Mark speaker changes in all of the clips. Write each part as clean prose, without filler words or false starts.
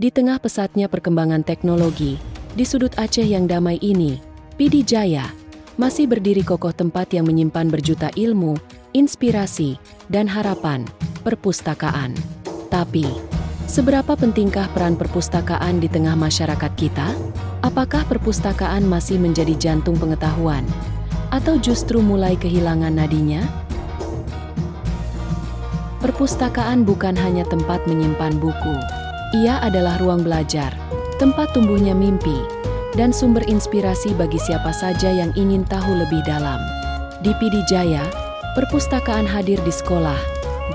Speaker 1: Di tengah pesatnya perkembangan teknologi, di sudut Aceh yang damai ini, PD Jaya masih berdiri kokoh, tempat yang menyimpan berjuta ilmu, inspirasi, dan harapan, perpustakaan. Tapi, seberapa pentingkah peran perpustakaan di tengah masyarakat kita? Apakah perpustakaan masih menjadi jantung pengetahuan? Atau justru mulai kehilangan nadinya? Perpustakaan bukan hanya tempat menyimpan buku. Ia adalah ruang belajar, tempat tumbuhnya mimpi, dan sumber inspirasi bagi siapa saja yang ingin tahu lebih dalam. Di PD Jaya, perpustakaan hadir di sekolah,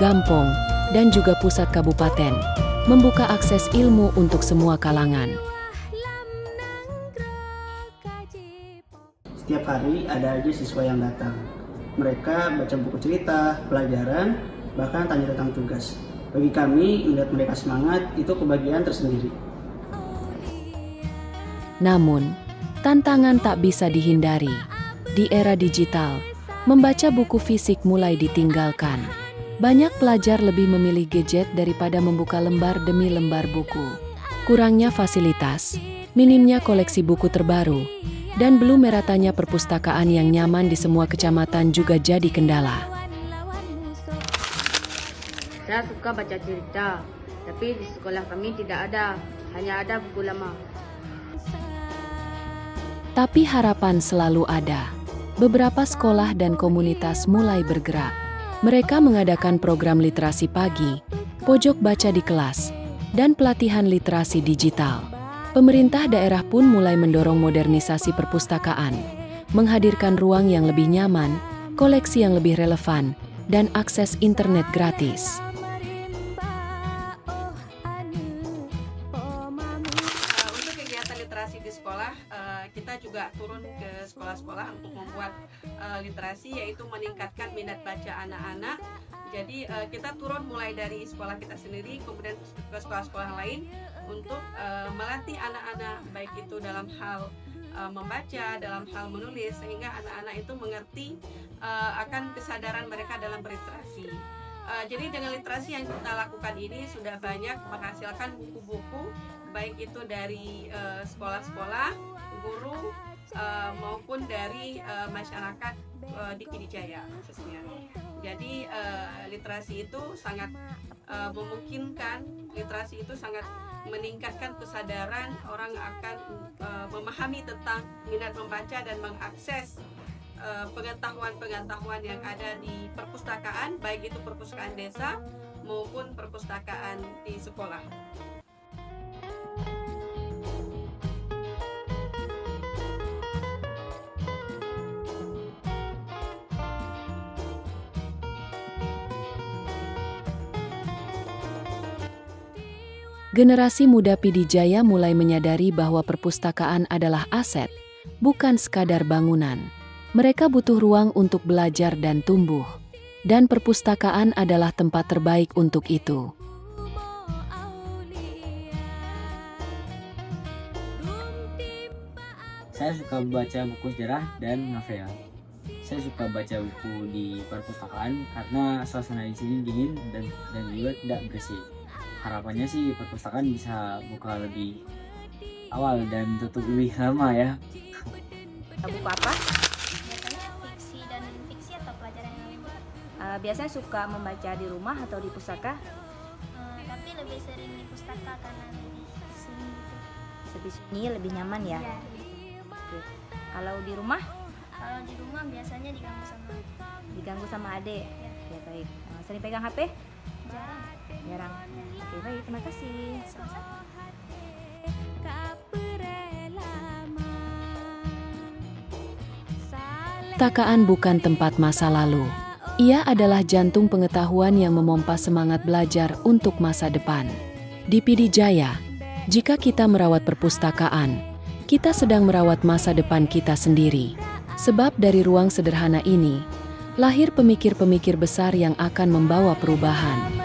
Speaker 1: kampung, dan juga pusat kabupaten, membuka akses ilmu untuk semua kalangan.
Speaker 2: Setiap hari ada aja siswa yang datang. Mereka baca buku cerita, pelajaran, bahkan tanya tentang tugas. Bagi kami, melihat mereka semangat, itu kebahagiaan tersendiri.
Speaker 1: Namun, tantangan tak bisa dihindari. Di era digital, membaca buku fisik mulai ditinggalkan. Banyak pelajar lebih memilih gadget daripada membuka lembar demi lembar buku. Kurangnya fasilitas, minimnya koleksi buku terbaru, dan belum meratanya perpustakaan yang nyaman di semua kecamatan juga jadi kendala.
Speaker 3: Saya suka baca cerita, tapi di sekolah kami tidak ada, hanya ada buku lama.
Speaker 1: Tapi harapan selalu ada. Beberapa sekolah dan komunitas mulai bergerak. Mereka mengadakan program literasi pagi, pojok baca di kelas, dan pelatihan literasi digital. Pemerintah daerah pun mulai mendorong modernisasi perpustakaan, menghadirkan ruang yang lebih nyaman, koleksi yang lebih relevan, dan akses internet gratis.
Speaker 4: Literasi di sekolah, kita juga turun ke sekolah-sekolah untuk membuat literasi, yaitu meningkatkan minat baca anak-anak. Jadi kita turun mulai dari sekolah kita sendiri, kemudian ke sekolah-sekolah lain untuk melatih anak-anak, baik itu dalam hal membaca, dalam hal menulis, sehingga anak-anak itu mengerti akan kesadaran mereka dalam berliterasi. Jadi dengan literasi yang kita lakukan ini sudah banyak menghasilkan buku-buku, baik itu dari sekolah-sekolah, guru, maupun dari masyarakat di PD Jaya khususnya. Jadi literasi itu sangat memungkinkan, literasi itu sangat meningkatkan kesadaran orang akan memahami tentang minat membaca dan mengakses pengetahuan-pengetahuan yang ada di perpustakaan, baik itu perpustakaan desa maupun perpustakaan di sekolah.
Speaker 1: Generasi muda PD Jaya mulai menyadari bahwa perpustakaan adalah aset, bukan sekadar bangunan. Mereka butuh ruang untuk belajar dan tumbuh, dan perpustakaan adalah tempat terbaik untuk itu.
Speaker 5: Saya suka membaca buku sejarah dan novel. Saya suka baca buku di perpustakaan karena suasana di sini dingin dan juga tidak bersih. Harapannya sih perpustakaan bisa buka lebih awal dan tutup lebih lama ya.
Speaker 3: Buku apa?
Speaker 6: Biasanya fiksi dan fiksi atau pelajaran yang lain.
Speaker 3: Biasanya suka membaca di rumah atau di pustaka?
Speaker 6: Tapi lebih sering di pustaka karena lebih sering gitu.
Speaker 3: Lebih sunyi, lebih nyaman ya?
Speaker 6: Ya.
Speaker 3: Oke. Kalau di rumah?
Speaker 6: Kalau di rumah biasanya
Speaker 3: Diganggu sama adik? Ya baik. Sering pegang HP? Jarang. Oke baik, terima kasih.
Speaker 6: Sama-sama.
Speaker 1: Perpustakaan bukan tempat masa lalu. Ia adalah jantung pengetahuan yang memompa semangat belajar untuk masa depan. Di PD Jaya, jika kita merawat perpustakaan, kita sedang merawat masa depan kita sendiri. Sebab dari ruang sederhana ini, lahir pemikir-pemikir besar yang akan membawa perubahan.